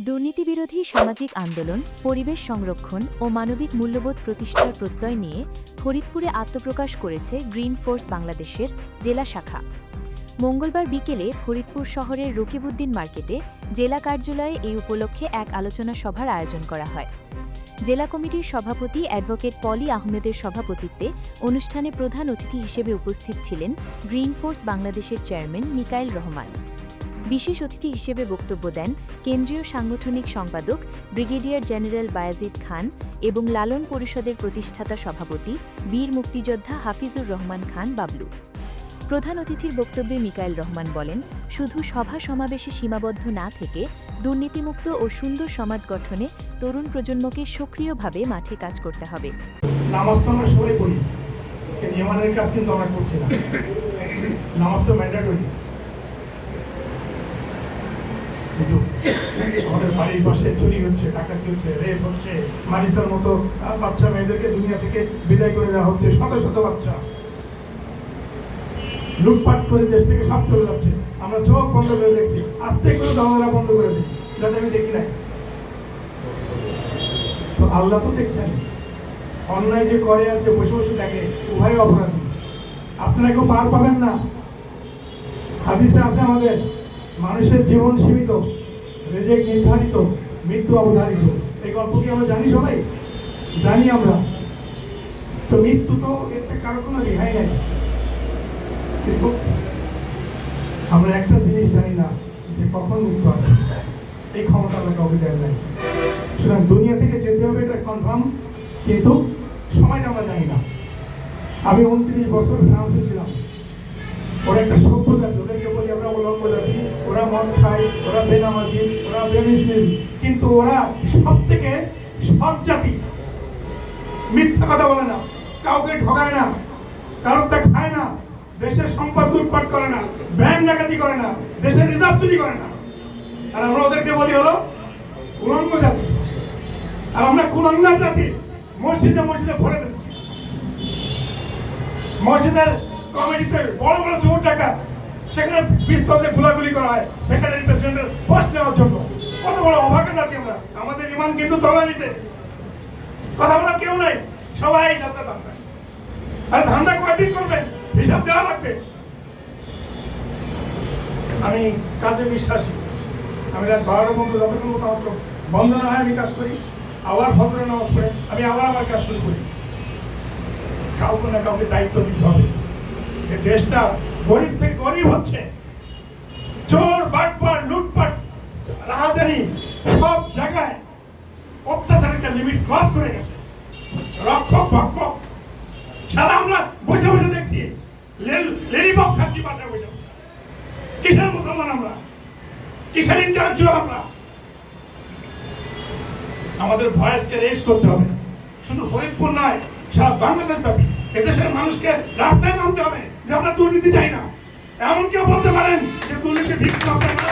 দুর্নীতিবিরোধী সামাজিক আন্দোলন, পরিবেশ সংরক্ষণ ও মানবিক মূল্যবোধ প্রতিষ্ঠার প্রত্যয় নিয়ে ফরিদপুরে আত্মপ্রকাশ করেছে গ্রিন ফোর্স বাংলাদেশের জেলা শাখা। মঙ্গলবার বিকেলে ফরিদপুর শহরের রকিবউদ্দিন মার্কেটে জেলা কার্যালয়ে এই উপলক্ষে এক আলোচনা সভার আয়োজন করা হয়। জেলা কমিটির সভাপতি অ্যাডভোকেট পলি আহমেদের সভাপতিত্বে অনুষ্ঠানে প্রধান অতিথি হিসেবে উপস্থিত ছিলেন গ্রিন ফোর্স বাংলাদেশের চেয়ারম্যান মিকাইল রহমান। বিশেষ অতিথি হিসেবে বক্তব্য দেন কেন্দ্রীয় সাংগঠনিক সম্পাদক ব্রিগেডিয়ার জেনারেল বায়াজিদ খান এবং লালন পরিষদের প্রতিষ্ঠাতা সভাপতি বীর মুক্তিযোদ্ধা হাফিজুর রহমান খান বাবলু। প্রধান অতিথির বক্তব্যে মিকাইল রহমান বলেন, শুধু সভা সমাবেশে সীমাবদ্ধ না থেকে দুর্নীতিমুক্ত ও সুন্দর সমাজ গঠনে তরুণ প্রজন্মকে সক্রিয়ভাবে মাঠে কাজ করতে হবে। নামাজ তো আমরা সবাই পড়ি, নিয়মানের কাজ কিন্তু আমরা করছি না। নামাজ তো ম্যান্ডেটরি। আমাদের বাড়ির পাশে চুরি হচ্ছে, ডাকাতি হচ্ছে, রেপ হচ্ছে, মারিসার মতো বাচ্চা মেয়েদেরকে দুনিয়া থেকে বিদায় করে দেওয়া হচ্ছে, শত শত বাচ্চা লুটপাট করে দেশ থেকে সব চলে যাচ্ছে। আমরা চোখ বন্ধ করে দেখছি, আস্তে করে দরজা বন্ধ করে দিই যাতে আমি দেখি নাই। তো আল্লাহ তো দেখছেন, অন্যায় যে করে আর যে বসে বসে দেখে উভয় অপরাধী। আপনারা কেউ পার পাবেন না। হাদিসে আছে আমাদের মানুষের জীবন সীমিত, রিজিক নির্ধারিত, মৃত্যু অবধারিত। এই গল্প কি আমরা জানি? সবাই জানি আমরা। তো মৃত্যু তো এতে কারো কোনো রেহাই নেই, কিন্তু আমরা একটা জিনিস জানি না যে কখন মৃত্যু আসবে। এই ক্ষমতা আমরা কাউকে দেন নাই। সুতরাং দুনিয়া থেকে যেতে হবে এটা কনফার্ম, কিন্তু সময়টা আমরা জানি না। আমি 29 বছর ফ্রান্সে ছিলাম। ওরা একটা সভ্য জাতি, ওদেরকে বলি আমরা উলঙ্গ জাতি। ওরা মদ খায়, ওরা বেনামাজি, ওরা বেমিসলিম, কিন্তু ওরা সব থেকে সৎ জাতি। মিথ্যা কথা বলে না, কাউকে ঠকায় না, কারণ তা খায় না, দেশের সম্পদ লুটপাট করে না, ব্যাংক ডাকাতি করে না, দেশের রিজার্ভ চুরি করে না। আর আমরা ওদেরকে বলি হলো উলঙ্গ জাতি। আর আমরা কুলঙ্গার জাতি। মসজিদে মসজিদে ভরে দিচ্ছি, মসজিদের কমিটিতে বড় বড় চোর ডাকাত, সেখানে পিস্তল দিয়ে গোলাগুলি করা হয় সেক্রেটারি প্রেসিডেন্টের পোস্ট নেওয়ার জন্য। কত বড় অভাগা জাতি আমরা। আমাদের ইমান কিন্তু তলানিতে, কথা বলার কেউ নাই, সবাই যাতে ধান্দা। আর ধান্দা কয়দিন করবেন হিসাব দেওয়া লাগবে। আমি কাজে বিশ্বাসী। আমি রাত 12টার মধ্যে যতক্ষণ মতো আমার চোখ বন্ধ না হয় আমি কাজ করি, আবার ফজরের নামাজ পড়ে আমি আবার আমার কাজ শুরু করি। কাউকে না কাউকে দায়িত্ব দিতে হবে। এই দেশটা গরিব থেকে গরিব হচ্ছে। চোর, বাটপাট, লুটপাট, রাহাজানি সব জায়গায় অত্যাচার একটা লিমিট ক্রস করে গেছে। রক্ষক ভক্ষক সারা আমরা বসে বসে দেখছি, লেলিপপ খাচ্ছি বাসায় বসে। কিসের মুসলমান আমরা? কিসের ইন্টালেকচুয়াল আমরা? আমাদের ভয়েসকে রেজ করতে হবে। শুধু ফরিদপুর নয়, সারা বাংলাদেশ ব্যাপী এদেশের মানুষকে রাস্তায় নামতে হবে যে আমরা দুর্নীতি চাই না। এমন কেউ বলতে পারেন যে দুর্নীতি ঠিক করতে না?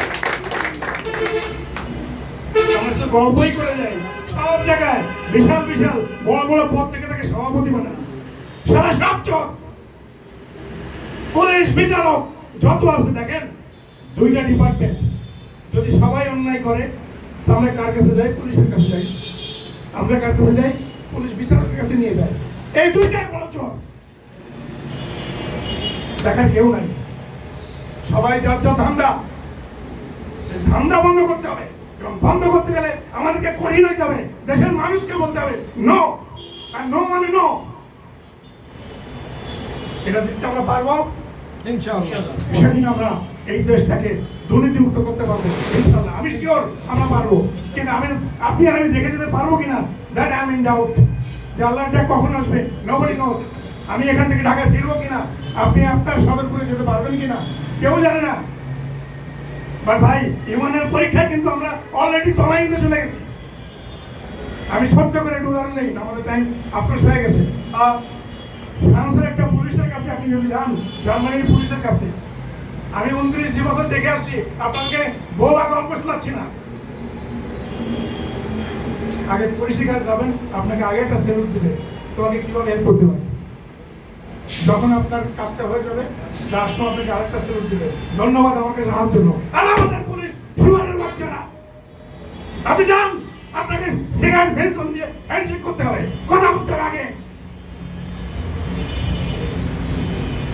আমরা শুধু গল্পই করে যাই। সব জায়গায় বিশাল বিশাল বড় বড় পদ থেকে তাকে সভাপতি বানায়। সারা সব চোখ, পুলিশ, বিচারক যত আছে দেখেন, দুইটা ডিপার্টমেন্ট। যদি সবাই অন্যায় করে তো আমরা কার কাছে যাই? পুলিশের কাছে যাই। আমরা কার কাছে যাই? পুলিশ বিচারকের কাছে নিয়ে যায়। এই দুইটাই বড় চোর। দেখার কেউ নাই, সবাই যার যার ধান্দা। ধান্দা বন্ধ করতে হবে, এবং বন্ধ করতে গেলে আমাদেরকে কঠিন হয়ে যাবে। দেশের মানুষকে বলতে হবে নো, আর নো মানে নো। এটা জিততে আমরা পারবো ইনশাআল্লাহ। সেদিন আমরা এই দেশটাকে দুর্নীতিমুক্ত করতে পারবো ইনশাআল্লাহ। আমি শিওর আমরা পারবো, কিন্তু আপনি আর আমি দেখে যেতে পারবো কিনা that I am in doubt. যে আল্লাহটা কখন আসবে নোবডি নোস। আমি এখান থেকে ঢাকায় ফিরবো কিনা, আপনি আপনার সদরপুরে যেতে পারবেন কিনা, কেউ জানে না। বাট ভাই, ইমানের পরীক্ষায় কিন্তু আমরা অলরেডি তলাইতে চলে গেছি। আমি ছোট্ট করে একটু উদাহরণ নেই, আমাদের টাইম আপনার হয়ে গেছে। ফ্রান্সের একটা পুলিশের কাছে আপনি যদি যান, জার্মানির পুলিশের কাছে, আমি 29 বছর দেখে আসছি। আপনাকে বউ বা গল্প শোনাচ্ছি না। আগে পুলিশের কাছে যাবেন, আপনাকে আগে একটা সেলুট দিবে, তোমাকে কিভাবে হেল্প করতে পারে। যখন আপনার কাজটা হয়ে যাবে, যার সময় আপনাকে আরেকটা সেলুট দিবে, ধন্যবাদ আমাকে সাহায্যের জন্য। আর আমাদের পুলিশ সীমানের বাচ্চারা আপনি যান, আপনাকে সিগারেট বেনসন দিয়ে হ্যান্ডশেক করতে হবে, কথা বলতে হবে আগে।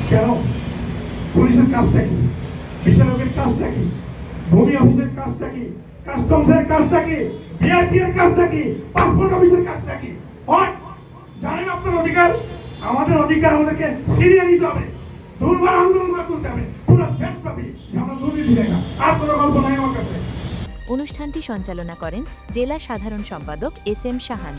কেন? পুলিশের কাজটা কি? বিচারকের কাজটা কি? ভূমি অফিসের কাজটা কি? কাস্টমসের কাজটা কি? বিআরটি এর কাজটা কি? পাসপোর্ট অফিসের কাজটা কি? হোয়াট? জানেন আপনার অধিকার? আমাদের অধিকার আমাদেরকে ছিনিয়ে নিতে হবে, দুর্বার আন্দোলন করে তুলতে হবে, পুরো দেশব্যাপী যে আমরা দুর্নীতি চাই না। আর কোনো গল্প নাই আমার কাছে। অনুষ্ঠানটি সঞ্চালনা করেন জেলা সাধারণ সম্পাদক এস এম শাহান।